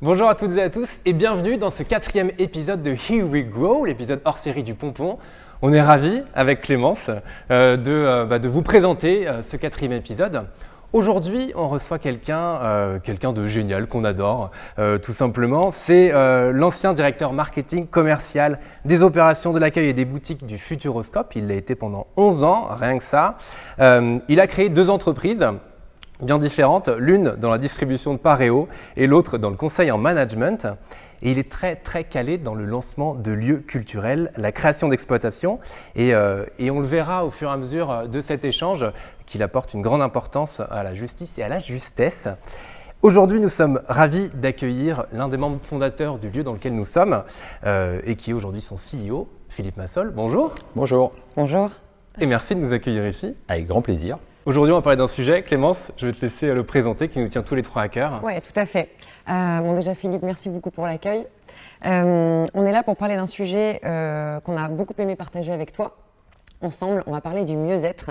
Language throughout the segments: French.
Bonjour à toutes et à tous et bienvenue dans ce 4e épisode de Here We Grow, l'épisode hors série du Pompon. On est ravis avec Clémence de vous présenter ce 4e épisode. Aujourd'hui, on reçoit quelqu'un de génial qu'on adore, tout simplement. C'est l'ancien directeur marketing commercial des opérations de l'accueil et des boutiques du Futuroscope. Il l'a été pendant 11 ans, rien que ça. Il a créé 2 entreprises bien différentes, l'une dans la distribution de Pareo et l'autre dans le conseil en management. Et il est très très calé dans le lancement de lieux culturels, la création d'exploitation. Et on le verra au fur et à mesure de cet échange qu'il apporte une grande importance à la justice et à la justesse. Aujourd'hui, nous sommes ravis d'accueillir l'un des membres fondateurs du lieu dans lequel nous sommes et qui est aujourd'hui son CEO, Philippe Massol. Bonjour. Bonjour. Bonjour. Et merci de nous accueillir ici. Avec grand plaisir. Aujourd'hui, on va parler d'un sujet. Clémence, je vais te laisser le présenter, qui nous tient tous les trois à cœur. Oui, tout à fait. Déjà, Philippe, merci beaucoup pour l'accueil. On est là pour parler d'un sujet qu'on a beaucoup aimé partager avec toi. Ensemble, on va parler du mieux-être,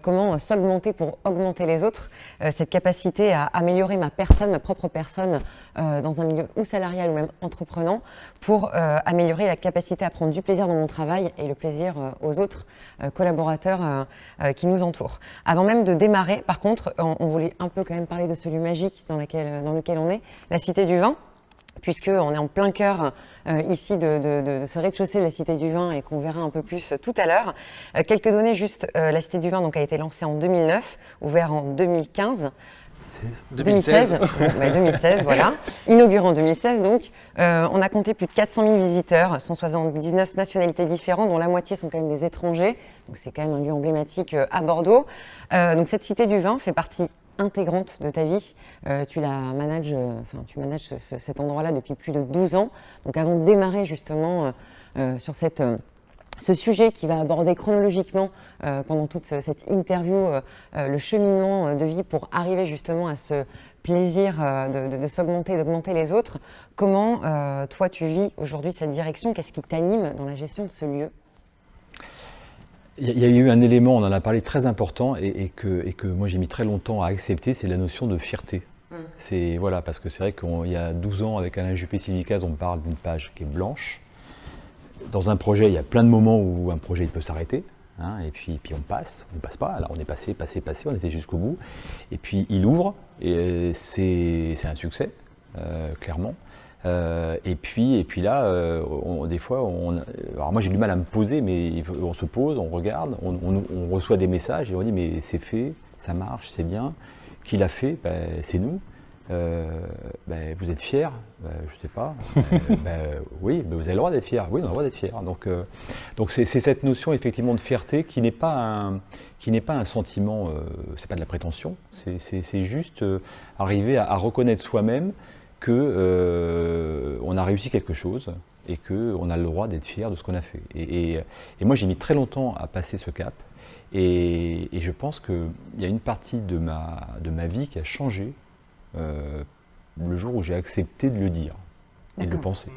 comment s'augmenter pour augmenter les autres, cette capacité à améliorer ma personne, ma propre personne, dans un milieu ou salarial ou même entreprenant, pour améliorer la capacité à prendre du plaisir dans mon travail et le plaisir aux autres collaborateurs qui nous entourent. Avant même de démarrer, par contre, on voulait un peu quand même parler de ce lieu magique dans lequel on est, la Cité du Vin, puisqu'on est en plein cœur ici de ce rez-de-chaussée de la Cité du Vin et qu'on verra un peu plus tout à l'heure. Quelques données juste, la Cité du Vin donc, a été lancée en 2009, ouvert en 2015. 2016, 2016, voilà. Inauguré en 2016, donc. On a compté plus de 400 000 visiteurs, 179 nationalités différentes, dont la moitié sont quand même des étrangers. Donc c'est quand même un lieu emblématique à Bordeaux. Donc cette Cité du Vin fait partie intégrante de ta vie. Tu manages cet endroit-là depuis plus de 12 ans. Donc avant de démarrer justement sur ce sujet qui va aborder chronologiquement pendant toute cette interview le cheminement de vie pour arriver justement à ce plaisir de s'augmenter, d'augmenter les autres. Comment toi tu vis aujourd'hui cette direction? Qu'est-ce qui t'anime dans la gestion de ce lieu? Il y a eu un élément, on en a parlé, très important et que moi j'ai mis très longtemps à accepter, c'est la notion de fierté. C'est, voilà, parce que c'est vrai qu'il y a 12 ans, avec Alain Juppé-Sylvicaz, on parle d'une page qui est blanche. Dans un projet, il y a plein de moments où un projet il peut s'arrêter, hein, et puis on passe pas. Alors on est passé, on était jusqu'au bout. Et puis il ouvre, et c'est un succès, clairement. Et puis là, des fois, alors moi j'ai du mal à me poser, mais on se pose, on regarde, on reçoit des messages et on dit mais c'est fait, ça marche, c'est bien. Qui l'a fait? C'est nous. Vous êtes fiers? Je sais pas. Oui, vous avez le droit d'être fiers. Oui, on a le droit d'être fiers. Donc c'est cette notion effectivement de fierté qui n'est pas un sentiment, c'est pas de la prétention, c'est juste arriver à reconnaître soi-même que on a réussi quelque chose et qu'on a le droit d'être fier de ce qu'on a fait. Et moi j'ai mis très longtemps à passer ce cap et je pense qu'il y a une partie de ma vie qui a changé le jour où j'ai accepté de le dire et de le penser.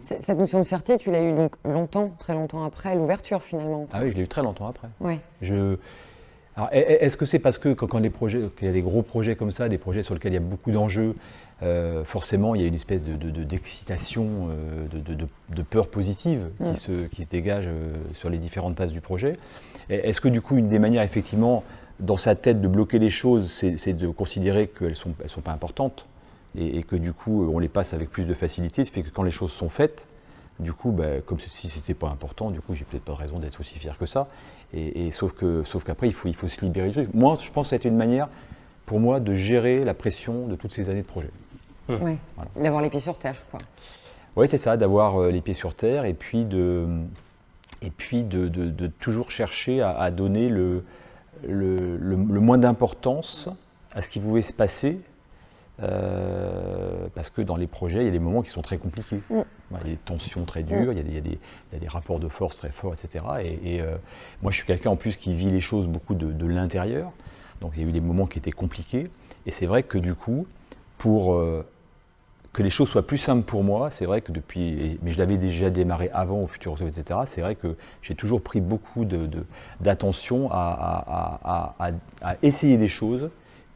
Cette notion de fierté, tu l'as eu donc longtemps, très longtemps après l'ouverture finalement. Ah oui, je l'ai eu très longtemps après. Ouais. Alors, est-ce que c'est parce que quand il y a des gros projets comme ça, des projets sur lesquels il y a beaucoup d'enjeux, forcément il y a une espèce d'excitation, de peur positive qui se dégage sur les différentes phases du projet. Est-ce que du coup une des manières effectivement dans sa tête de bloquer les choses, c'est de considérer qu'elles sont pas importantes et que du coup on les passe avec plus de facilité, ce qui fait que quand les choses sont faites, du coup, comme si c'était pas important, du coup j'ai peut-être pas raison d'être aussi fier que ça. Sauf qu'après il faut se libérer du truc. Moi je pense que ça a été une manière pour moi de gérer la pression de toutes ces années de projet. Oui, voilà. D'avoir les pieds sur terre, quoi. Oui, c'est ça, d'avoir les pieds sur terre et puis de toujours chercher à donner le moins d'importance à ce qui pouvait se passer, parce que dans les projets, il y a des moments qui sont très compliqués. Il y a des tensions très dures, il y a des rapports de force très forts, etc. Et moi, je suis quelqu'un en plus qui vit les choses beaucoup de l'intérieur, donc il y a eu des moments qui étaient compliqués. Et c'est vrai que du coup, pour que les choses soient plus simples pour moi, c'est vrai que mais je l'avais déjà démarré avant au Futuroscope, etc. C'est vrai que j'ai toujours pris beaucoup d'attention à essayer des choses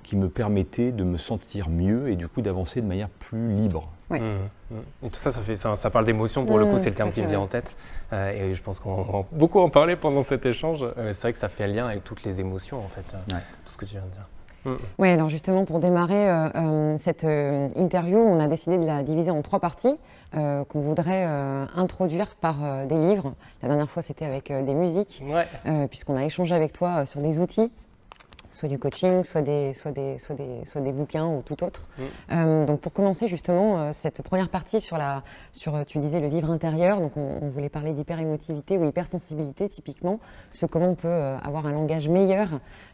qui me permettait de me sentir mieux et du coup d'avancer de manière plus libre. Ouais. Et tout ça, ça parle d'émotion pour le coup, c'est le terme qui me vient en tête. Et je pense qu'on va beaucoup en parler pendant cet échange. C'est vrai que ça fait lien avec toutes les émotions en fait, tout ce que tu viens de dire. Oui, alors justement, pour démarrer cette interview, on a décidé de la diviser en 3 parties qu'on voudrait introduire par des livres. La dernière fois, c'était avec des musiques, puisqu'on a échangé avec toi sur des outils, soit du coaching, soit des bouquins ou tout autre. Donc pour commencer justement cette première partie sur tu disais le vivre intérieur, donc on voulait parler d'hyper-émotivité ou hypersensibilité typiquement, comment on peut avoir un langage meilleur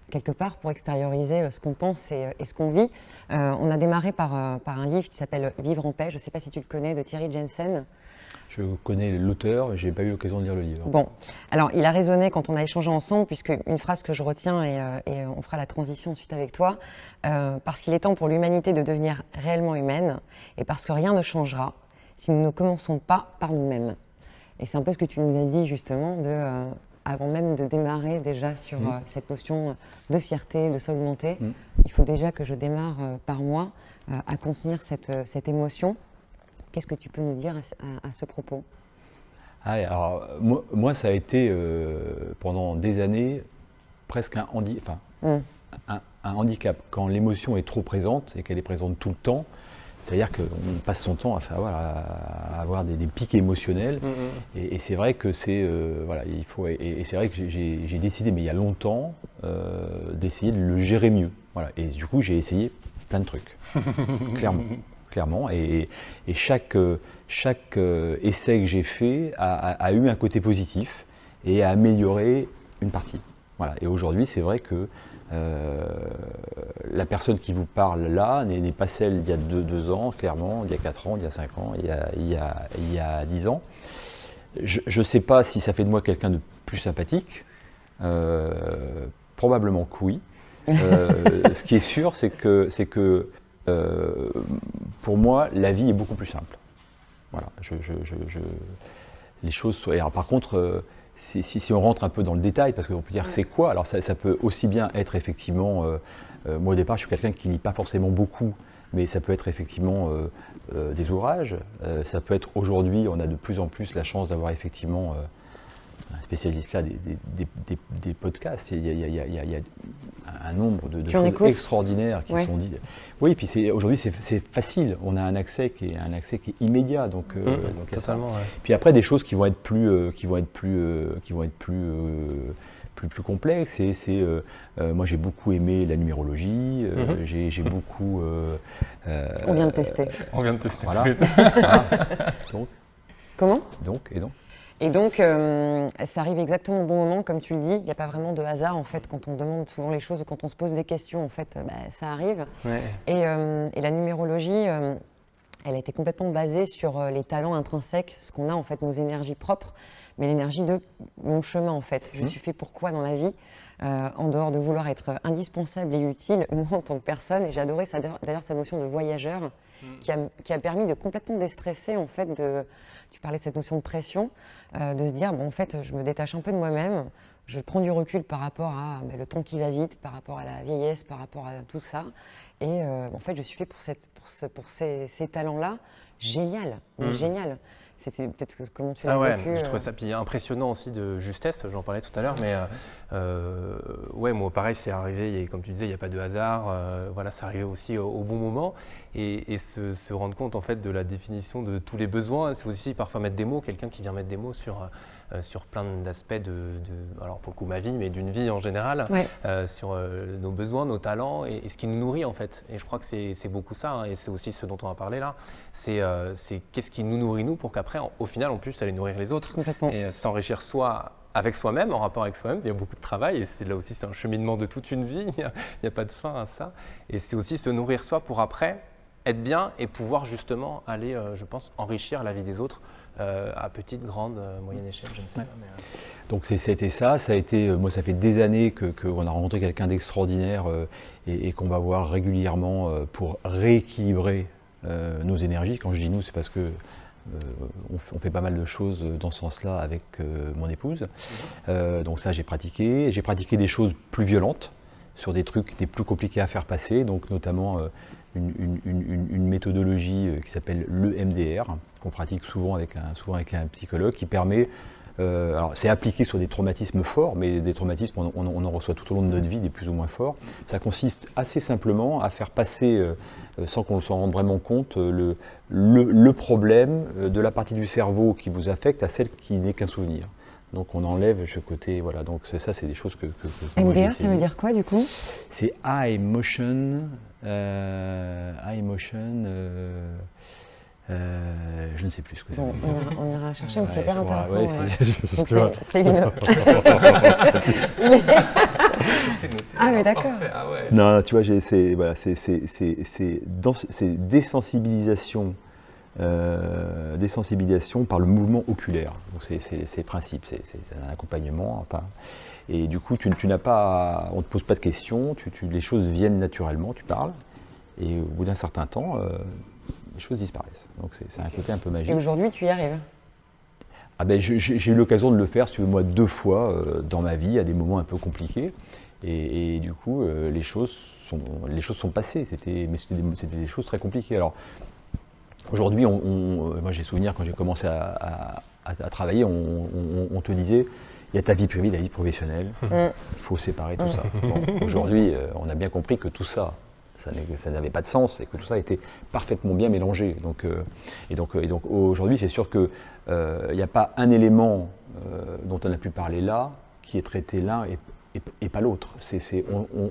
quelque part pour extérioriser ce qu'on pense et ce qu'on vit. On a démarré par un livre qui s'appelle Vivre en paix, je ne sais pas si tu le connais, de Thierry Jensen. Je connais l'auteur, je n'ai pas eu l'occasion de lire le livre. Bon, alors il a résonné quand on a échangé ensemble, puisque une phrase que je retiens, et on fera la transition ensuite avec toi, parce qu'il est temps pour l'humanité de devenir réellement humaine, et parce que rien ne changera si nous ne commençons pas par nous-mêmes. Et c'est un peu ce que tu nous as dit justement, avant même de démarrer déjà sur cette notion de fierté, de s'augmenter. Il faut déjà que je démarre par moi à contenir cette émotion. Qu'est-ce que tu peux nous dire à ce propos ? Alors, moi, ça a été pendant des années presque un handicap. Quand l'émotion est trop présente et qu'elle est présente tout le temps, c'est-à-dire qu'on passe son temps à avoir des pics émotionnels. Et c'est vrai que c'est c'est vrai que j'ai décidé, mais il y a longtemps, d'essayer de le gérer mieux. Voilà. Et du coup, j'ai essayé plein de trucs, clairement. Et chaque essai que j'ai fait a eu un côté positif et a amélioré une partie. Voilà. Et aujourd'hui, c'est vrai que la personne qui vous parle là n'est pas celle d'il y a 2 ans, clairement, il y a 4 ans, il y a 5 ans, il y a 10 ans. Je ne sais pas si ça fait de moi quelqu'un de plus sympathique. Probablement que oui. Ce qui est sûr, c'est que pour moi, la vie est beaucoup plus simple. Voilà, les choses sont. Alors, par contre, si on rentre un peu dans le détail, parce qu'on peut dire c'est quoi, alors ça peut aussi bien être effectivement. Moi au départ, je suis quelqu'un qui ne lit pas forcément beaucoup, mais ça peut être effectivement des ouvrages. Ça peut être aujourd'hui, on a de plus en plus la chance d'avoir effectivement un spécialiste là, des podcasts. Il y a un nombre de choses extraordinaires qui sont dites. Oui, puis aujourd'hui c'est facile. On a un accès qui est immédiat. Donc totalement. Ouais. Puis après des choses qui vont être plus complexes. Moi j'ai beaucoup aimé la numérologie. J'ai beaucoup. On vient de tester. Voilà. Donc. Comment ? Et donc, ça arrive exactement au bon moment, comme tu le dis. Il n'y a pas vraiment de hasard, en fait, quand on demande souvent les choses ou quand on se pose des questions, en fait, ça arrive. Ouais. Et la numérologie, elle a été complètement basée sur les talents intrinsèques, ce qu'on a, en fait, nos énergies propres, mais l'énergie de mon chemin, en fait. Je suis fait pour quoi dans la vie, en dehors de vouloir être indispensable et utile, moi, en tant que personne. Et j'ai adoré d'ailleurs sa notion de voyageur, qui a permis de complètement déstresser, en fait, tu parlais de cette notion de pression, de se dire, bon, en fait, je me détache un peu de moi-même, je prends du recul par rapport à le temps qui va vite, par rapport à la vieillesse, par rapport à tout ça. Et en fait, je suis fait pour ces talents-là. Génial, mais génial. C'est peut-être comment tu l'as vécu. Je trouvais ça puis impressionnant aussi de justesse, j'en parlais tout à l'heure, mais moi pareil, c'est arrivé, comme tu disais, il n'y a pas de hasard, c'est arrivé aussi au bon moment, et se rendre compte en fait de la définition de tous les besoins, c'est aussi parfois mettre des mots, quelqu'un qui vient mettre des mots sur plein d'aspects alors pour le coup ma vie, mais d'une vie en général, sur nos besoins, nos talents et ce qui nous nourrit en fait. Et je crois que c'est beaucoup ça, et c'est aussi ce dont on va parler là, c'est qu'est-ce qui nous nourrit nous pour qu'après, au final, en plus, aller nourrir les autres. Et s'enrichir soi avec soi-même, en rapport avec soi-même. Il y a beaucoup de travail et là aussi, c'est un cheminement de toute une vie. Il n'y a pas de fin à ça. Et c'est aussi se nourrir soi pour après être bien et pouvoir justement aller, je pense, enrichir la vie des autres à petite, grande, moyenne échelle, je ne sais pas. Mais, Donc c'était ça. Ça a été, moi, ça fait des années qu'on a rencontré quelqu'un d'extraordinaire et qu'on va voir régulièrement pour rééquilibrer nos énergies. Quand je dis nous, c'est parce que on fait pas mal de choses dans ce sens-là avec mon épouse. Donc ça, j'ai pratiqué. J'ai pratiqué des choses plus violentes. sur des trucs qui étaient plus compliqués à faire passer, donc notamment une méthodologie qui s'appelle l'EMDR, qu'on pratique souvent avec un psychologue, qui permet, alors c'est appliqué sur des traumatismes forts, mais des traumatismes, on en reçoit tout au long de notre vie, des plus ou moins forts. Ça consiste assez simplement à faire passer, sans qu'on s'en rende vraiment compte, le problème de la partie du cerveau qui vous affecte à celle qui n'est qu'un souvenir. Donc on enlève ce côté, voilà, donc ça c'est des choses que moi j'ai MDR, ça veut dire quoi du coup? C'est Eye Motion, je ne sais plus ce que ça Bon, veut dire. on ira chercher, mais c'est hyper Ouais, intéressant. ouais, ouais. Donc tu vois. c'est une... C'est noté. Ah, mais d'accord. Parfait. Ah ouais. Non, tu vois, c'est désensibilisation, désensibilisation par le mouvement oculaire. Donc c'est le principe, c'est un accompagnement. Enfin, et du coup, tu n'as pas, on ne te pose pas de questions, les choses viennent naturellement, tu parles, et au bout d'un certain temps, les choses disparaissent. Donc c'est un côté un peu magique. Et aujourd'hui, tu y arrives? Ah ben, j'ai eu l'occasion de le faire, si tu veux, moi, 2 fois dans ma vie, à des moments un peu compliqués. Et du coup, les choses sont passées. Mais c'était des choses très compliquées. Alors, aujourd'hui, moi j'ai souvenir quand j'ai commencé à travailler, on te disait, il y a ta vie privée, ta vie professionnelle, il faut séparer tout ça. Bon, aujourd'hui, on a bien compris que tout ça, ça n'avait pas de sens et que tout ça était parfaitement bien mélangé. Donc aujourd'hui, c'est sûr qu'il n'y a pas un élément dont on a pu parler là qui est traité l'un et pas l'autre.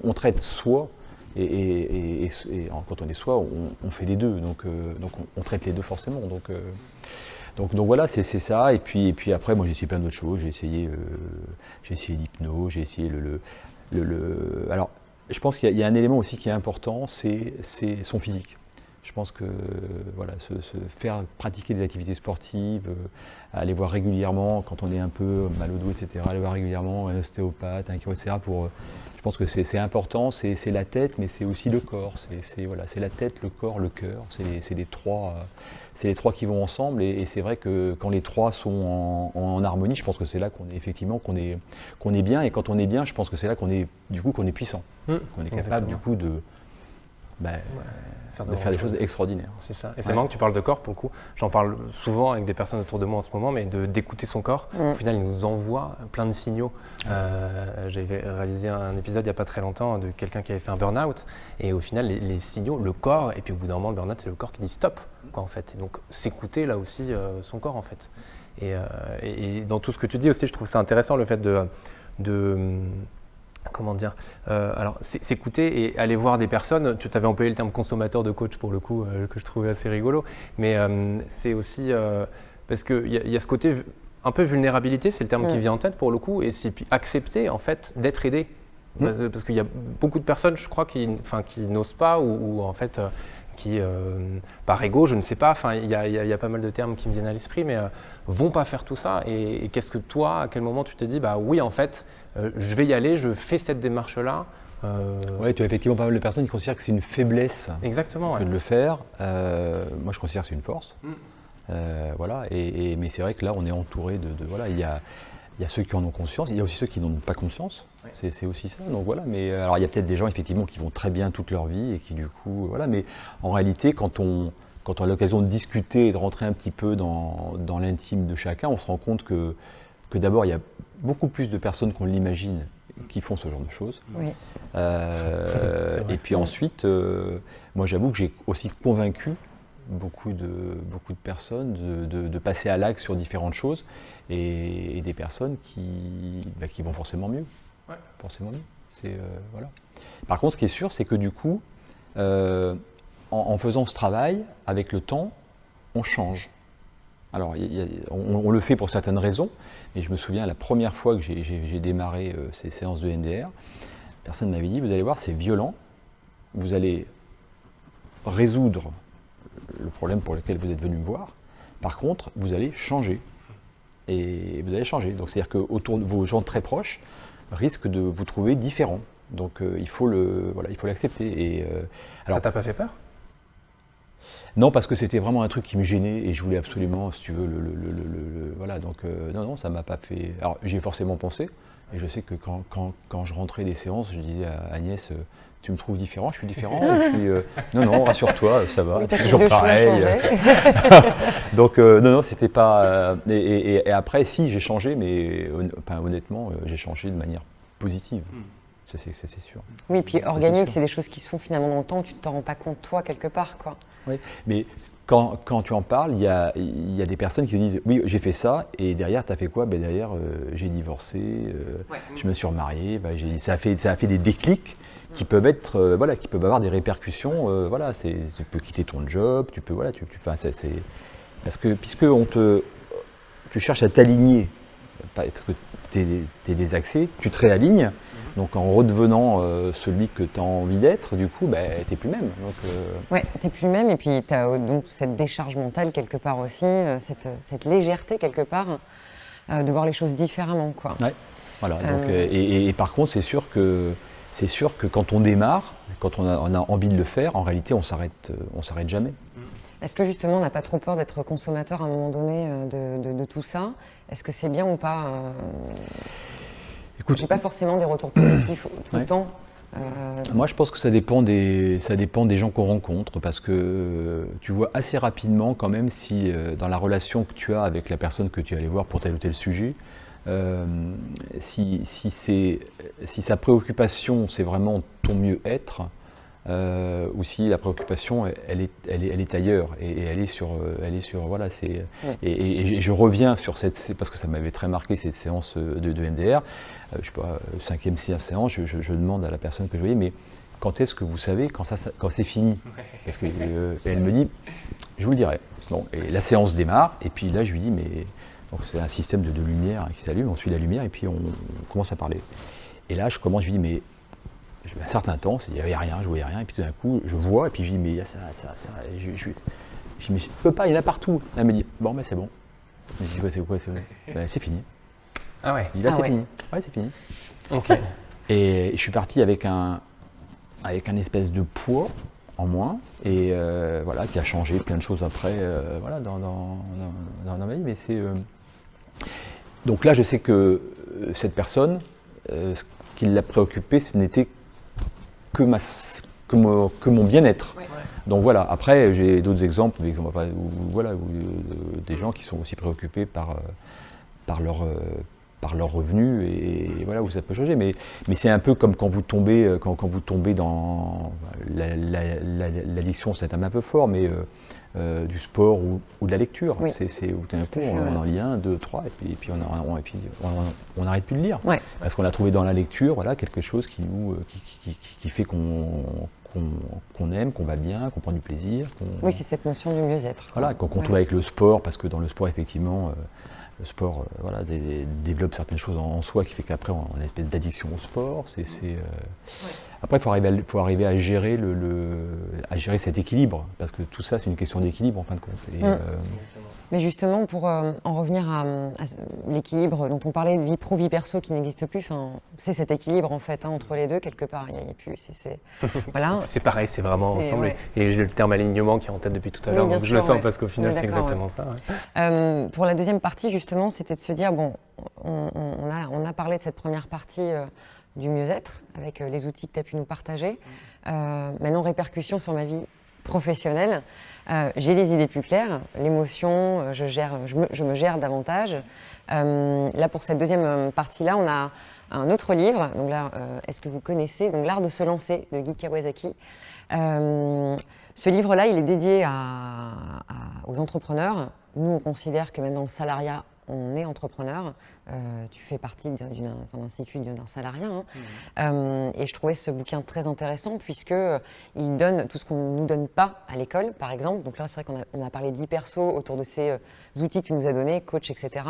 On traite soi et quand on est soi, on fait les deux. Donc on traite les deux forcément. Donc voilà, c'est ça. Et puis après, moi j'ai essayé plein d'autres choses. J'ai essayé l'hypnose, j'ai essayé alors, je pense qu'il y a un élément aussi qui est important, c'est son physique. Je pense que voilà, se faire pratiquer des activités sportives, aller voir régulièrement quand on est un peu mal au dos, etc., aller voir régulièrement un ostéopathe, un chiro, etc. Je pense que c'est important, c'est la tête, mais c'est aussi le corps. C'est la tête, le corps, le cœur. C'est les trois qui vont ensemble. Et c'est vrai que quand les trois sont en harmonie, je pense que c'est là qu'on est bien. Et quand on est bien, je pense que c'est là qu'on est puissant, qu'on est capable du coup de faire des choses extraordinaires. C'est ça. Et c'est marrant que tu parles de corps, pour le coup. J'en parle souvent avec des personnes autour de moi en ce moment, mais d'écouter son corps. Au final, il nous envoie plein de signaux. J'avais réalisé un épisode il n'y a pas très longtemps de quelqu'un qui avait fait un burn-out. Et au final, les signaux, le corps, et puis au bout d'un moment, le burn-out, c'est le corps qui dit stop, quoi, en fait. Et donc, s'écouter là aussi son corps, en fait. Et dans tout ce que tu dis aussi, je trouve ça intéressant, le fait comment dire, alors s'écouter et aller voir des personnes. Tu t'avais employé le terme consommateur de coach pour le coup, que je trouvais assez rigolo, mais c'est aussi parce qu'il y a ce côté un peu vulnérabilité, c'est le terme qui vient en tête pour le coup, et c'est puis accepter en fait d'être aidé, parce qu'il y a beaucoup de personnes, je crois, qui n'osent pas ou en fait qui, par ego, je ne sais pas, il y a pas mal de termes qui me viennent à l'esprit, mais vont pas faire tout ça. Et qu'est-ce que toi, à quel moment tu t'es dit, bah oui, en fait, je vais y aller, je fais cette démarche-là. Oui, tu as effectivement pas mal de personnes qui considèrent que c'est une faiblesse. Exactement, de le faire. Moi, je considère que c'est une force. Voilà. Mais c'est vrai que là, on est entouré de voilà, il y a ceux qui en ont conscience, il y a aussi ceux qui n'en ont pas conscience. Oui. C'est aussi ça. Donc voilà. Mais alors, il y a peut-être des gens effectivement qui vont très bien toute leur vie et qui du coup, voilà. Mais en réalité, quand on a l'occasion de discuter et de rentrer un petit peu dans l'intime de chacun, on se rend compte que d'abord, il y a beaucoup plus de personnes qu'on l'imagine qui font ce genre de choses. Oui. Et puis ensuite, moi j'avoue que j'ai aussi convaincu beaucoup de personnes de passer à l'acte sur différentes choses et des personnes qui vont forcément mieux. Ouais. Forcément mieux. Voilà. Par contre, ce qui est sûr, c'est que du coup, en faisant ce travail, avec le temps, on change. Alors, on le fait pour certaines raisons, mais je me souviens la première fois que j'ai démarré ces séances de NDR, personne m'avait dit, vous allez voir, c'est violent, vous allez résoudre le problème pour lequel vous êtes venu me voir, par contre, vous allez changer. Et vous allez changer. Donc, c'est-à-dire que autour de vos gens très proches risquent de vous trouver différents. Donc, il faut l'accepter. Alors, ça t'a pas fait peur ? Non, parce que c'était vraiment un truc qui me gênait et je voulais absolument, si tu veux, voilà. Donc non, ça m'a pas fait. Alors, j'y ai forcément pensé. Et je sais que quand je rentrais des séances, je disais à Agnès, tu me trouves différent, je suis différent. Je suis, non, rassure-toi, ça va, Oui, c'est t'as toujours deux cheveux à pareil. changer. Donc non, c'était pas. Et après, si, j'ai changé, mais honnêtement, j'ai changé de manière positive. Ça, c'est sûr. Oui, puis Ça, organique, sûr. c'est des choses qui se font finalement dans le temps, tu ne t'en rends pas compte toi quelque part, quoi. Oui, mais quand tu en parles, il y a des personnes qui te disent oui, j'ai fait ça, et derrière, tu as fait quoi? Ben derrière, j'ai divorcé, je me suis remarié, ça a fait des déclics qui peuvent être, qui peuvent avoir des répercussions. Tu peux quitter ton job, tu peux, parce que tu cherches à t'aligner, parce que tu es désaxé, tu te réalignes. Donc en redevenant celui que tu as envie d'être, du coup, tu n'es plus le même. Ouais, tu n'es plus le même, et puis tu as donc cette décharge mentale quelque part aussi, cette légèreté quelque part, de voir les choses différemment, quoi. Ouais, voilà. Donc, et par contre, c'est sûr que quand on démarre, quand on a envie de le faire, en réalité, on s'arrête jamais. Est-ce que justement on n'a pas trop peur d'être consommateur à un moment donné de tout ça? Est-ce que c'est bien ou pas? Écoute, j'ai pas forcément des retours positifs tout le temps. Moi, je pense que ça dépend des gens qu'on rencontre, parce que tu vois assez rapidement quand même si dans la relation que tu as avec la personne que tu es allé voir pour tel ou tel sujet, si sa préoccupation c'est vraiment ton mieux-être, ou si la préoccupation elle est ailleurs, et elle est sur et je reviens sur parce que ça m'avait très marqué cette séance de MDR. Je sais pas, 5e, 6e séance, je demande à la personne que je voyais, mais quand est-ce que vous savez quand c'est fini? Parce que et elle me dit, je vous le dirai. Bon, et la séance démarre, et puis là je lui dis, mais donc c'est un système de lumière qui s'allume, on suit la lumière et puis on commence à parler. Et là je lui dis, mais un certain temps, il n'y avait rien, je voyais rien, et puis tout d'un coup je vois, et puis je dis, mais il y a ça, et je dis, mais je peux pas, il y en a partout. Elle me dit, bon, c'est bon. Je dis, c'est quoi, c'est fini. Ah ouais. Je dis, là, c'est ouais. fini. Ouais, c'est fini. Ok. Et je suis parti avec un espèce de poids en moins, et qui a changé plein de choses après, dans ma vie. Mais donc là, je sais que cette personne, ce qui l'a préoccupé, ce n'était que mon bien-être. Ouais. Donc voilà. Après, j'ai d'autres exemples, où des gens qui sont aussi préoccupés par leur revenu, et voilà où ça peut changer. Mais c'est un peu comme quand vous tombez dans l'addiction, c'est un peu fort, mais du sport ou de la lecture. Oui. C'est où tout d'un coup on en lit 1, 2, 3, et puis on n'arrête plus de lire. Ouais. Parce qu'on a trouvé dans la lecture quelque chose qui fait qu'on aime, qu'on va bien, qu'on prend du plaisir. Oui, c'est cette notion du mieux-être. Voilà, qu'on trouve avec le sport, parce que dans le sport, effectivement, le sport développe certaines choses en soi qui fait qu'après on a une espèce d'addiction au sport. Après, il faut arriver à gérer cet équilibre, parce que tout ça c'est une question d'équilibre en fin de compte. Mais justement, pour en revenir à l'équilibre dont on parlait, de vie pro, vie perso qui n'existe plus, c'est cet équilibre en fait entre les deux quelque part. Il n'y a plus. Voilà. C'est pareil, c'est vraiment ensemble. Ouais. Et j'ai le terme alignement qui est en tête depuis tout à l'heure, donc je le sens parce qu'au final c'est exactement ça. Ouais. Pour la deuxième partie, justement, c'était de se dire, bon, on a parlé de cette première partie du mieux-être avec les outils que tu as pu nous partager. Maintenant, répercussion sur ma vie professionnelle. J'ai les idées plus claires, l'émotion, je me gère davantage. Là, pour cette deuxième partie-là, on a un autre livre. Donc là, est-ce que vous connaissez donc, L'Art de se lancer de Guy Kawasaki. Ce livre-là, il est dédié aux entrepreneurs. Nous, on considère que maintenant, le salariat, on est entrepreneur. Tu fais partie d'un institut d'un salariat. Et je trouvais ce bouquin très intéressant puisqu'il donne tout ce qu'on ne nous donne pas à l'école, par exemple. Donc là, c'est vrai qu'on a parlé de vie perso autour de ces outils que tu nous as donnés, coach, etc.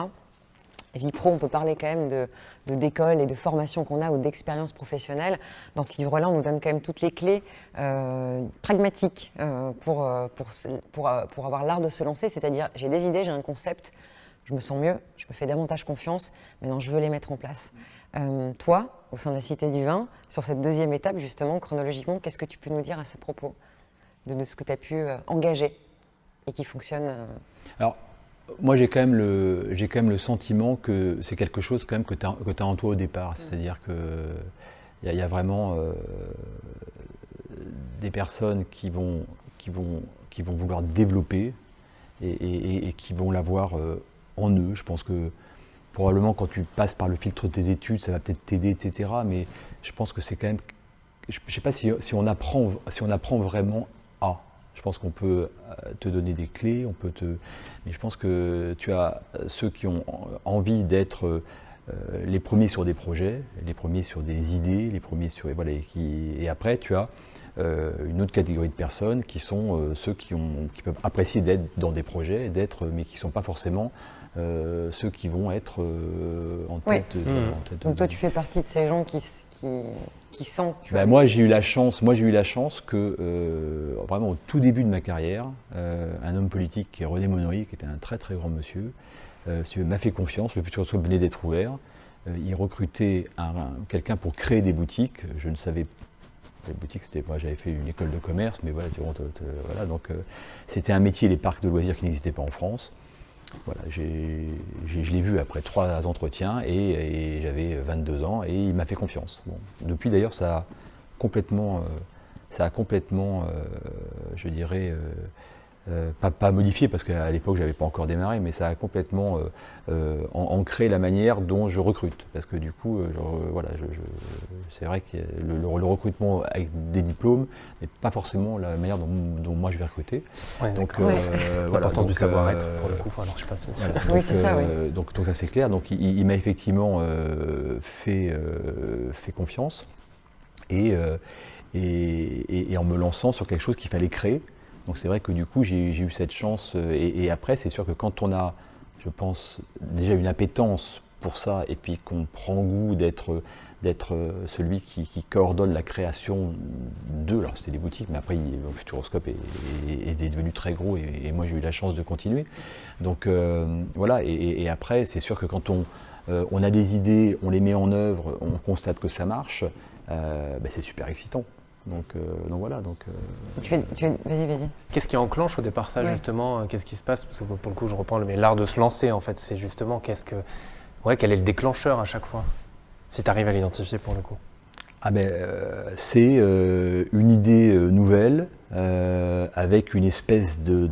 Vie pro, on peut parler quand même d'école et de formation qu'on a ou d'expérience professionnelle. Dans ce livre-là, on nous donne quand même toutes les clés pragmatiques pour avoir l'art de se lancer. C'est-à-dire, j'ai des idées, j'ai un concept, je me sens mieux, je me fais davantage confiance, maintenant je veux les mettre en place. Toi, au sein de la Cité du Vin, sur cette deuxième étape, justement, chronologiquement, qu'est-ce que tu peux nous dire à ce propos de ce que tu as pu engager et qui fonctionne Alors, Moi, j'ai quand même le sentiment que c'est quelque chose quand même que tu as en toi au départ. C'est-à-dire que il y a vraiment des personnes qui vont vouloir développer et qui vont l'avoir en eux. Je pense que probablement quand tu passes par le filtre de tes études, ça va peut-être t'aider, etc. Mais je pense que c'est quand même... Je ne sais pas si on apprend vraiment à. Je pense qu'on peut te donner des clés, mais je pense que tu as ceux qui ont envie d'être les premiers sur des projets, les premiers sur des idées, les premiers sur... Voilà, et après, tu as une autre catégorie de personnes qui sont ceux qui peuvent apprécier d'être dans des projets, mais qui ne sont pas forcément ceux qui vont être en tête. Donc toi, tu fais partie de ces gens qui sentent. Moi, j'ai eu la chance que vraiment au tout début de ma carrière, un homme politique qui est René Monory, qui était un très très grand monsieur, m'a fait confiance. Le Futuroscope venait d'être ouvert. Il recrutait quelqu'un pour créer des boutiques. Je ne savais pas. Les boutiques, moi j'avais fait une école de commerce, mais voilà, donc c'était un métier, les parcs de loisirs qui n'existaient pas en France. Voilà, je l'ai vu après 3 entretiens et j'avais 22 ans et il m'a fait confiance. Bon, depuis d'ailleurs, ça a complètement, je dirais, pas modifié parce qu'à l'époque j'avais pas encore démarré, mais ça a complètement ancré la manière dont je recrute. Parce que du coup, c'est vrai que le recrutement avec des diplômes n'est pas forcément la manière dont moi je vais recruter. Ouais, donc l'importance du savoir-être pour le coup. Alors je sais pas si. Voilà, oui, c'est ça. Oui. Donc ça c'est clair. Donc il m'a effectivement fait confiance et en me lançant sur quelque chose qu'il fallait créer. Donc c'est vrai que du coup j'ai eu cette chance et après c'est sûr que quand on a, je pense, déjà une appétence pour ça et puis qu'on prend goût d'être celui qui coordonne la création alors c'était des boutiques, mais après le Futuroscope est devenu très gros et moi j'ai eu la chance de continuer. Donc voilà, et après c'est sûr que quand on a des idées, on les met en œuvre, on constate que ça marche, c'est super excitant. Donc voilà. Vas-y. Qu'est-ce qui enclenche au départ ça justement? Qu'est-ce qui se passe? Parce que pour le coup, je reprends l'art de se lancer en fait. C'est justement quel est le déclencheur à chaque fois? Si tu arrives à l'identifier pour le coup. C'est une idée nouvelle avec une espèce de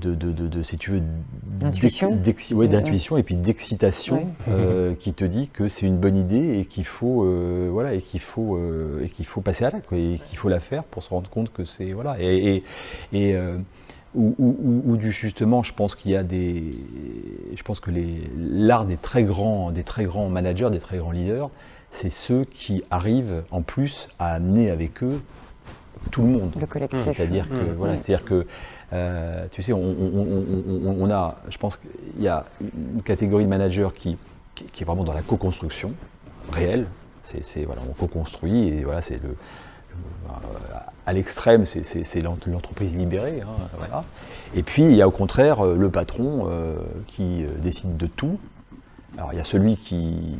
si tu veux, d'intuition et puis d'excitation qui te dit que c'est une bonne idée et qu'il faut passer à l'acte et qu'il faut la faire pour se rendre compte que c'est justement, je pense qu'il y a l'art des très grands managers, des très grands leaders, c'est ceux qui arrivent en plus à amener avec eux tout le monde. Le collectif. C'est-à-dire que, tu sais, on a, je pense qu'il y a une catégorie de managers qui est vraiment dans la co-construction réelle. On co-construit et voilà, c'est à l'extrême, c'est l'entreprise libérée. Voilà. Et puis il y a au contraire le patron qui décide de tout. Alors il y a celui qui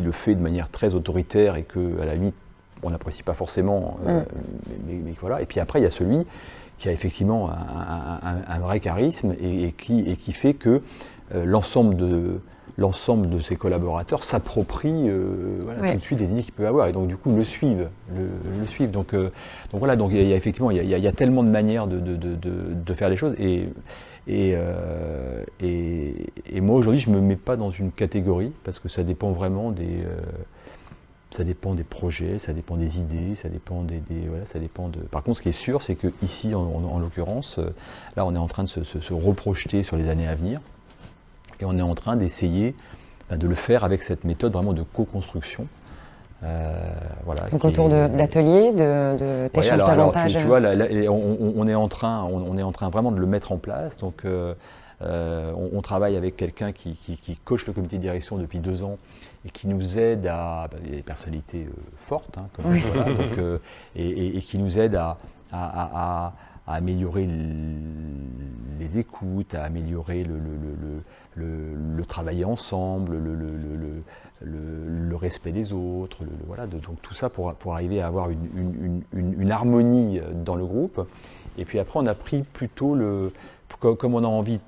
le fait de manière très autoritaire et que à la limite on n'apprécie pas forcément, mais voilà. Et puis après il y a celui qui a effectivement un vrai charisme et qui fait que l'ensemble de ses collaborateurs s'approprient tout de suite les idées qu'il peut avoir et donc du coup le suivent. Donc voilà, donc il y a effectivement il y a tellement de manières de faire les choses et moi aujourd'hui je me mets pas dans une catégorie parce que ça dépend vraiment des projets, ça dépend des idées, ça dépend ça dépend de. Par contre, ce qui est sûr, c'est que ici, en l'occurrence, là, on est en train de se reprojeter sur les années à venir, et on est en train d'essayer de le faire avec cette méthode vraiment de co-construction. Donc autour d'ateliers, de t'échanges davantage. Tu vois, là, on est en train vraiment de le mettre en place. Donc, on travaille avec quelqu'un qui coach le comité de direction depuis 2 ans et qui nous aide à des personnalités fortes, et qui nous aide à améliorer les écoutes, à améliorer le travailler ensemble, le respect des autres, donc tout ça pour arriver à avoir une harmonie dans le groupe. Et puis après, on a pris plutôt comme on a envie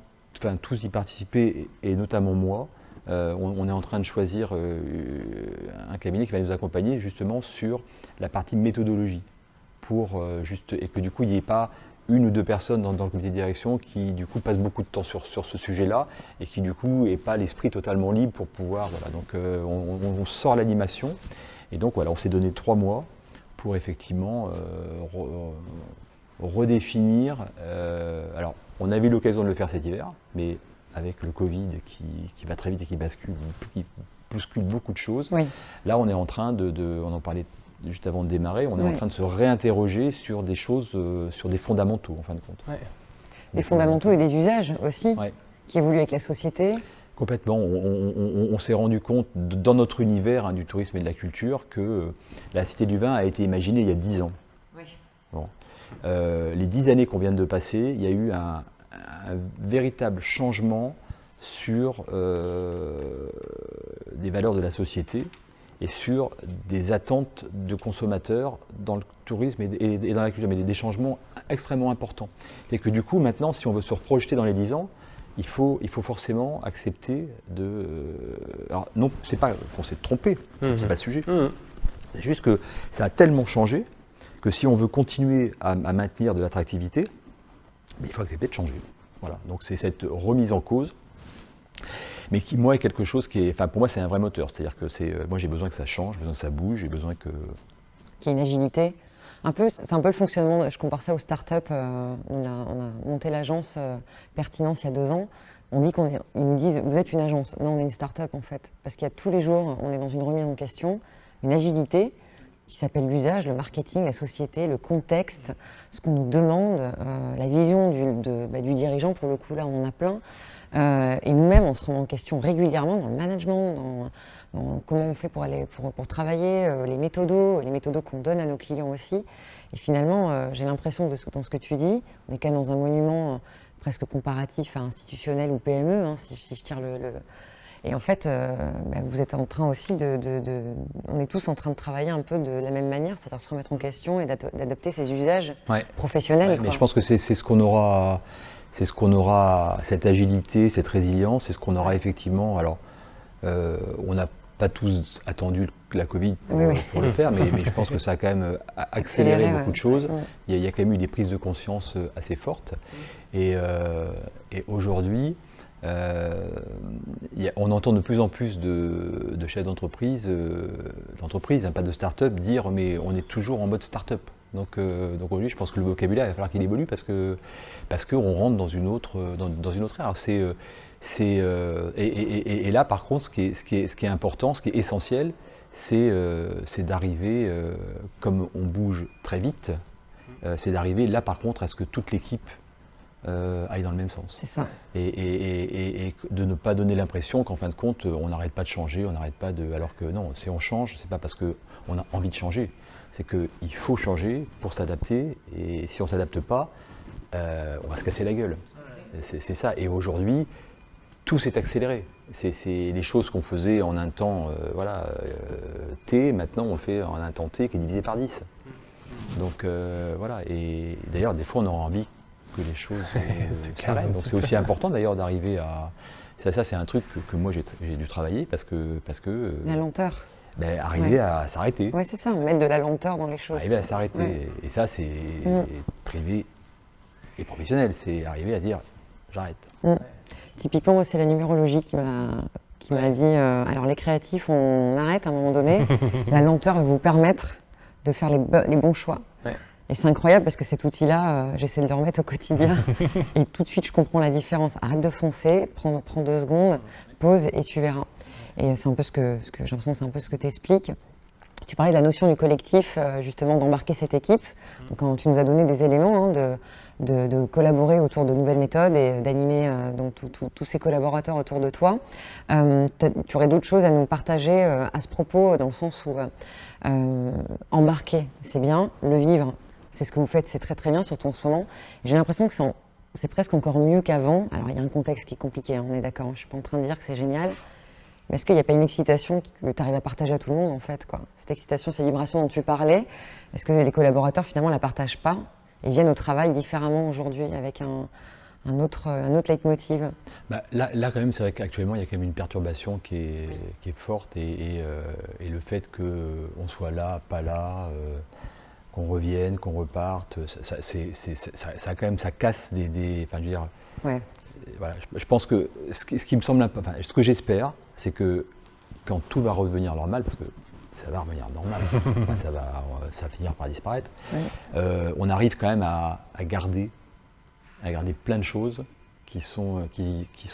tous y participer, et notamment moi. On est en train de choisir un cabinet qui va nous accompagner justement sur la partie méthodologie, et que du coup il n'y ait pas une ou deux personnes dans le comité de direction qui du coup passent beaucoup de temps sur ce sujet-là et qui du coup n'aient pas l'esprit totalement libre pour pouvoir. Voilà. Donc on sort l'animation et donc voilà, on s'est donné 3 mois pour effectivement redéfinir. Alors on avait eu l'occasion de le faire cet hiver, mais avec le Covid qui va très vite et qui bouscule beaucoup de choses. Oui. Là, on est en train on en parlait juste avant de démarrer, on est en train de se réinterroger sur des choses, sur des fondamentaux en fin de compte. Ouais. Des fondamentaux et des usages aussi, Ouais. qui évoluent avec la société. Complètement. On s'est rendu compte dans notre univers du tourisme et de la culture que la Cité du Vin a été imaginée il y a 10 ans. Oui. Bon. Les 10 années qu'on vient de passer, il y a eu un véritable changement sur des valeurs de la société et sur des attentes de consommateurs dans le tourisme et dans la culture, mais des changements extrêmement importants. Et que du coup, maintenant, si on veut se reprojeter dans les 10 ans, il faut forcément accepter de... alors non, c'est pas qu'on s'est trompé, c'est pas le sujet. C'est juste que ça a tellement changé que si on veut continuer à maintenir de l'attractivité, il faut accepter de changer. Voilà. Donc c'est cette remise en cause, mais qui, moi, est quelque chose qui est... Enfin, pour moi, c'est un vrai moteur. C'est-à-dire que moi, j'ai besoin que ça change, j'ai besoin que ça bouge, j'ai besoin que... Qui est une agilité. C'est un peu le fonctionnement, je compare ça aux startups. On a monté l'agence Pertinence il y a 2 ans. Ils nous disent, vous êtes une agence. Non, on est une start-up en fait. Parce qu'il y a tous les jours, on est dans une remise en question, une agilité qui s'appelle l'usage, le marketing, la société, le contexte, ce qu'on nous demande, la vision du dirigeant, pour le coup là on en a plein. Et nous-mêmes on se remet en question régulièrement dans le management, dans comment on fait pour travailler, les méthodos qu'on donne à nos clients aussi. Et finalement, j'ai l'impression dans ce que tu dis, on est quand même dans un monument presque comparatif à institutionnel ou PME, hein, si je tire le... Et en fait, vous êtes en train aussi on est tous en train de travailler un peu de la même manière, c'est-à-dire se remettre en question et d'adopter ces usages professionnels. Ouais, mais je pense que c'est ce qu'on aura, cette agilité, cette résilience, c'est ce qu'on aura effectivement. Alors, on n'a pas tous attendu la Covid pour le faire, mais je pense que ça a quand même accéléré beaucoup de choses. Il y a quand même eu des prises de conscience assez fortes. Et aujourd'hui, on entend de plus en plus de chefs d'entreprise, pas de start-up, dire mais on est toujours en mode start-up. Donc aujourd'hui, je pense que le vocabulaire il va falloir qu'il évolue parce qu'on rentre dans une autre ère. Et là, par contre, ce qui est important, ce qui est essentiel, c'est d'arriver, comme on bouge très vite, c'est d'arriver là, par contre, à ce que toute l'équipe aille dans le même sens. C'est ça. Et de ne pas donner l'impression qu'en fin de compte, on n'arrête pas de changer, alors que non, si on change, c'est pas parce qu'on a envie de changer, c'est qu'il faut changer pour s'adapter, et si on ne s'adapte pas, on va se casser la gueule. C'est ça. Et aujourd'hui, tout s'est accéléré. C'est les choses qu'on faisait en un temps T, maintenant on le fait en un temps T qui est divisé par 10. Donc voilà. Et d'ailleurs, des fois, on aura envie que les choses s'arrêtent. Donc c'est aussi important d'ailleurs d'arriver à... Ça c'est un truc que moi j'ai dû travailler parce que la lenteur. Arriver à s'arrêter. Oui, c'est ça, mettre de la lenteur dans les choses. Arriver à s'arrêter. Ouais. Et ça, c'est privé et professionnel. C'est arriver à dire j'arrête. Typiquement, moi, c'est la numérologie qui m'a dit alors les créatifs, on arrête à un moment donné. La lenteur va vous permettre de faire les bons choix. Ouais. Et c'est incroyable parce que cet outil-là, j'essaie de le remettre au quotidien et tout de suite, je comprends la différence. Arrête de foncer, prends 2 secondes, pause et tu verras. Et c'est un peu ce que j'ai l'impression, c'est un peu ce que tu expliques. Tu parlais de la notion du collectif, justement, d'embarquer cette équipe. Donc, quand tu nous as donné des éléments, de collaborer autour de nouvelles méthodes et d'animer tous ces collaborateurs autour de toi. Tu aurais d'autres choses à nous partager à ce propos, dans le sens où embarquer, c'est bien, le vivre, c'est ce que vous faites, c'est très très bien, surtout en ce moment. J'ai l'impression que c'est presque encore mieux qu'avant. Alors, il y a un contexte qui est compliqué, hein, on est d'accord, je ne suis pas en train de dire que c'est génial. Mais est-ce qu'il n'y a pas une excitation que tu arrives à partager à tout le monde, en fait, quoi ? Cette excitation, cette vibration dont tu parlais, est-ce que les collaborateurs, finalement, ne la partagent pas et viennent au travail différemment aujourd'hui, avec un autre leitmotiv? Là, quand même, c'est vrai qu'actuellement, il y a quand même une perturbation qui est forte et le fait qu'on soit là, pas là, qu'on revienne, qu'on reparte, ça quand même, ça casse enfin, je veux dire, Ouais. voilà, je pense que ce qui me semble, enfin, ce que j'espère, c'est que quand tout va revenir normal, parce que ça va revenir normal, enfin, ça va finir par disparaître, on arrive quand même à garder plein de choses qui sont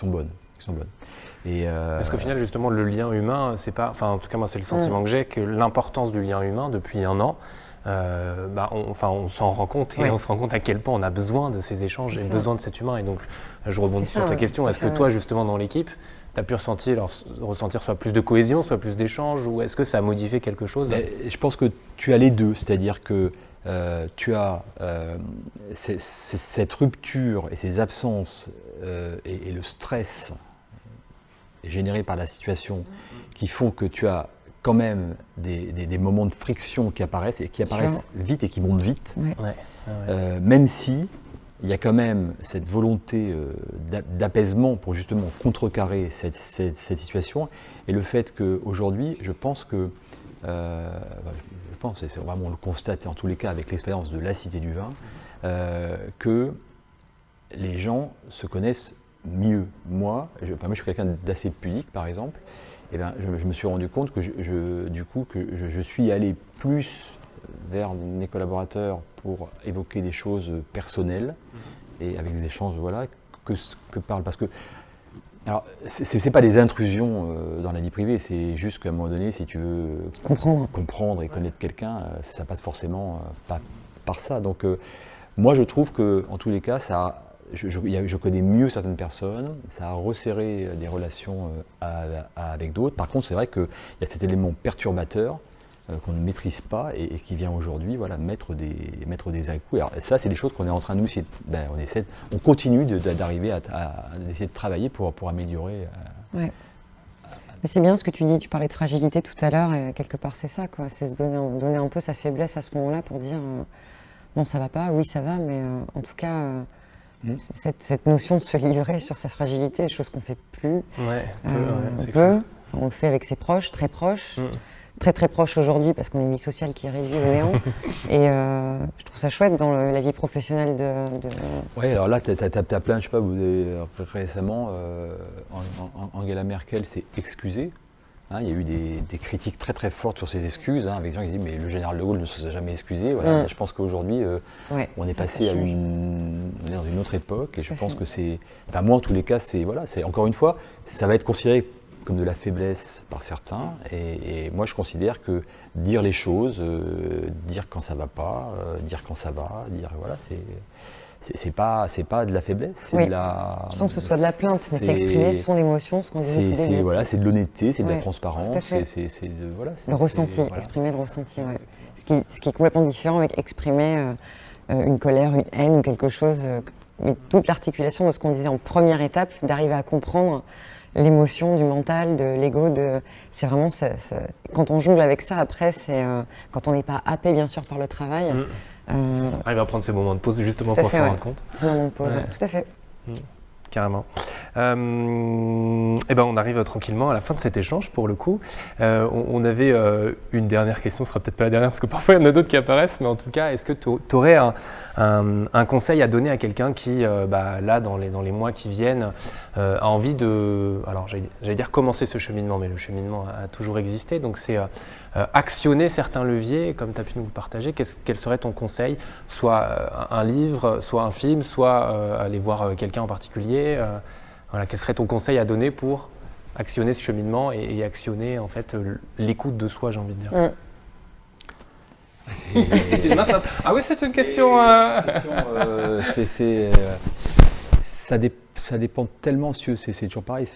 bonnes. Et Parce qu'au final, justement, le lien humain, c'est pas. Enfin, en tout cas, moi, c'est le sentiment que j'ai, que l'importance du lien humain depuis un an, on s'en rend compte et on se rend compte à quel point on a besoin de ces échanges et besoin de cet humain. Et donc, je rebondis sur ta question. Est-ce que toi, justement, dans l'équipe, tu as pu ressentir soit plus de cohésion, soit plus d'échanges, ou est-ce que ça a modifié quelque chose? Je pense que tu as les deux, c'est-à-dire que tu as cette rupture et ces absences et le stress généré par la situation qui font que tu as quand même des moments de friction qui apparaissent et qui apparaissent vite et qui montent vite, même si il y a quand même cette volonté d'apaisement pour justement contrecarrer cette situation et le fait qu'aujourd'hui, je pense que c'est vraiment le constat, en tous les cas avec l'expérience de la Cité du Vin, que les gens se connaissent mieux. Moi, je suis quelqu'un d'assez pudique, par exemple, et je me suis rendu compte que je suis allé plus vers mes collaborateurs pour évoquer des choses personnelles et avec des échanges, parce que alors, c'est pas des intrusions dans la vie privée, c'est juste qu'à un moment donné, si tu veux comprendre et connaître quelqu'un, ça passe forcément pas par ça. Donc, moi, je trouve que, en tous les cas, je connais mieux certaines personnes, ça a resserré des relations avec d'autres. Par contre, c'est vrai qu'il y a cet élément perturbateur qu'on ne maîtrise pas et qui vient aujourd'hui mettre des à-coups. Alors ça, c'est des choses qu'on est en train de nous, on continue d'arriver à essayer de travailler pour améliorer. Ouais. Mais c'est bien ce que tu dis, tu parlais de fragilité tout à l'heure, et quelque part c'est ça, quoi. C'est se donner un peu sa faiblesse à ce moment-là pour dire non, ça va pas, oui ça va, mais en tout cas cette notion de se livrer sur sa fragilité, chose qu'on fait plus. On le fait avec ses proches, très proches. Très très proche aujourd'hui parce qu'on a une vie sociale qui est réduite au néant et je trouve ça chouette dans la vie professionnelle de... Oui, alors là, tu as plein, je sais pas, récemment, Angela Merkel s'est excusée. Hein, il y a eu des critiques très très fortes sur ses excuses, avec des gens qui disent mais le général de Gaulle ne se serait jamais excusé. Voilà. Je pense qu'aujourd'hui, on est passé on est dans une autre époque et je pense que c'est... Enfin, moi en tous les cas, c'est encore une fois, ça va être considéré comme de la faiblesse par certains, et moi je considère que dire les choses, dire quand ça va pas, dire quand ça va, dire c'est pas de la faiblesse, c'est de la... Sans que ce soit de la plainte, mais c'est exprimer son émotion, ce qu'on disait tout début. C'est de l'honnêteté, c'est de la transparence, le ressenti, exprimer le ressenti, ce qui est complètement différent avec exprimer une colère, une haine ou quelque chose, mais toute l'articulation de ce qu'on disait en première étape, d'arriver à comprendre l'émotion du mental, de l'ego, c'est vraiment quand on jongle avec ça après, c'est quand on n'est pas happé bien sûr par le travail. On arrive à prendre ces moments de pause justement pour s'en rendre compte. Ces moments de pause, tout à fait. Carrément. On arrive tranquillement à la fin de cet échange pour le coup. On avait une dernière question, ce sera peut-être pas la dernière parce que parfois il y en a d'autres qui apparaissent, mais en tout cas, est-ce que tu aurais un conseil à donner à quelqu'un qui, là, dans les mois qui viennent, a envie de, alors j'allais dire commencer ce cheminement, mais le cheminement a toujours existé, donc c'est actionner certains leviers, comme tu as pu nous le partager. Quel serait ton conseil? Soit un livre, soit un film, soit aller voir quelqu'un en particulier. Quel serait ton conseil à donner pour actionner ce cheminement et actionner en fait l'écoute de soi, j'ai envie de dire. Ah oui, c'est une question. Ça dépend tellement, c'est toujours pareil.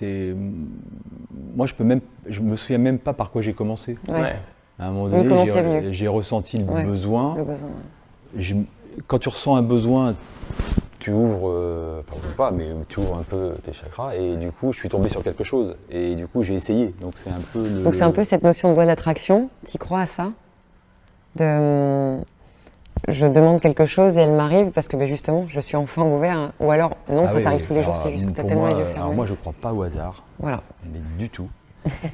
Moi, je me souviens même pas par quoi j'ai commencé. À un moment donné, j'ai ressenti le besoin. Quand tu ressens un besoin, tu ouvres, tu ouvres un peu tes chakras et du coup, je suis tombé sur quelque chose et du coup, j'ai essayé. Donc c'est un peu cette notion de loi d'attraction. Tu crois à ça? Le je demande quelque chose et elle m'arrive parce que justement, je suis enfin ouvert. Hein. Ou alors, non, ça t'arrive tous les jours, c'est juste que tu as tellement les yeux fermés. Alors moi, je ne crois pas au hasard, Voilà. mais du tout.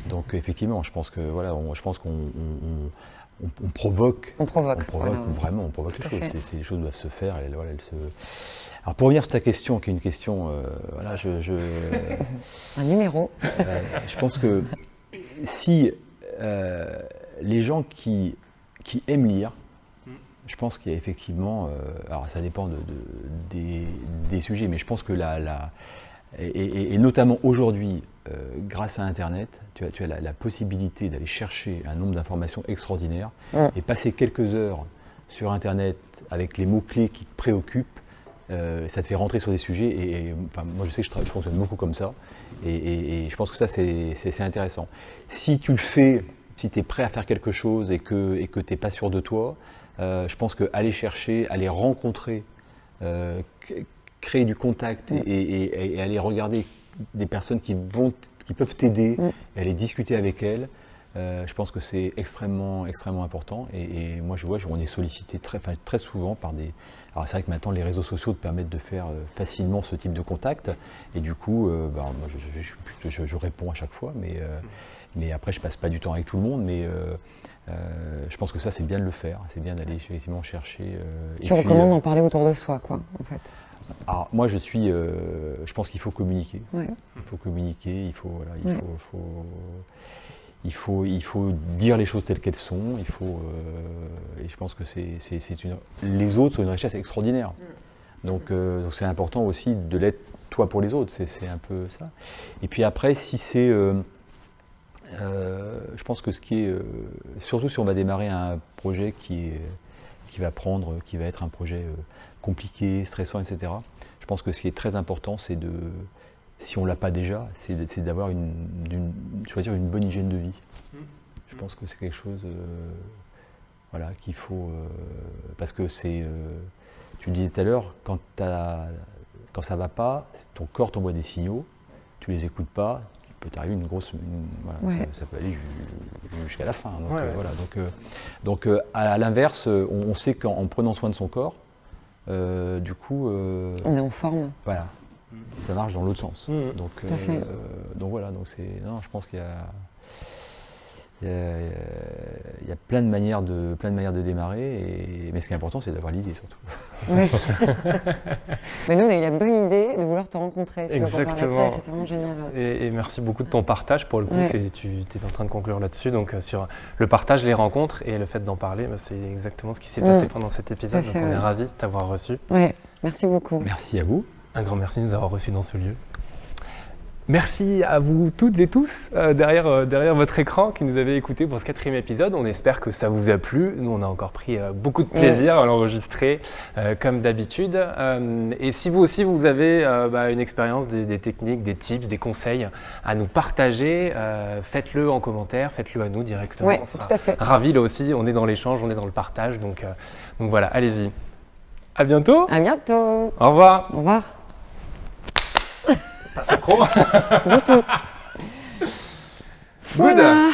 Donc effectivement, je pense que voilà, je pense qu'on provoque. On provoque. Voilà. Vraiment, on provoque les choses. Les choses doivent se faire. Voilà, se... Alors pour revenir sur ta question, qui est une question, voilà, Un numéro. Je pense que si les gens qui aiment lire, je pense qu'il y a effectivement, alors ça dépend des sujets, mais je pense que et notamment aujourd'hui, grâce à Internet, tu as la possibilité d'aller chercher un nombre d'informations extraordinaires et passer quelques heures sur Internet avec les mots-clés qui te préoccupent, ça te fait rentrer sur des sujets et enfin, moi je sais que je fonctionne beaucoup comme ça et je pense que ça c'est intéressant. Si tu le fais, si tu es prêt à faire quelque chose et que tu n'es pas sûr de toi, je pense qu'aller chercher, aller rencontrer, créer du contact et aller regarder des personnes qui peuvent t'aider et aller discuter avec elles, je pense que c'est extrêmement important et moi je vois on est sollicité très souvent par des... Alors c'est vrai que maintenant les réseaux sociaux te permettent de faire facilement ce type de contact et du coup moi, je réponds à chaque fois mais après je passe pas du temps avec tout le monde mais je pense que ça c'est bien de le faire, c'est bien d'aller effectivement chercher. Tu recommandes d'en parler autour de soi quoi en fait. Alors moi je pense qu'il faut communiquer. Ouais. Il faut communiquer, il faut dire les choses telles qu'elles sont. Et je pense que les autres sont une richesse extraordinaire. Donc c'est important aussi de l'être toi pour les autres. C'est un peu ça. Et puis après si c'est, je pense que ce qui est, surtout si on va démarrer un projet qui va être un projet compliqué, stressant, etc. Je pense que ce qui est très important, c'est si on ne l'a pas déjà, c'est d'avoir choisir une bonne hygiène de vie. Je pense que c'est quelque chose voilà, qu'il faut... parce que tu le disais tout à l'heure, quand ça ne va pas, ton corps t'envoie des signaux, tu ne les écoutes pas, il peut t'arriver une grosse... voilà, ça peut aller jusqu'à la fin. Donc, voilà, donc à l'inverse, on sait qu'en prenant soin de son corps, du coup... on est en forme. Voilà. Ça marche dans l'autre sens. Donc, tout à fait. Donc voilà, je pense qu'il y a plein de manières de démarrer, mais ce qui est important, c'est d'avoir l'idée surtout. Oui. Mais nous, on a eu la bonne idée de vouloir te rencontrer. Exactement. C'est vraiment génial. Et merci beaucoup de ton partage. Pour le coup, tu es en train de conclure là-dessus. Donc sur le partage, les rencontres et le fait d'en parler, c'est exactement ce qui s'est passé pendant cet épisode. Donc on est ravis de t'avoir reçu. Oui, merci beaucoup. Merci à vous. Un grand merci de nous avoir reçus dans ce lieu. Merci à vous toutes et tous derrière votre écran qui nous avez écoutés pour ce 4e épisode. On espère que ça vous a plu. Nous, on a encore pris beaucoup de plaisir à l'enregistrer comme d'habitude. Et si vous aussi, vous avez une expérience, des techniques, des tips, des conseils à nous partager, faites-le en commentaire, faites-le à nous directement. Oui, tout à fait. Ravis là aussi, on est dans l'échange, on est dans le partage. Donc voilà, allez-y. À bientôt. À bientôt. Au revoir. Au revoir. C'est trop. Du tout. Good. Voilà.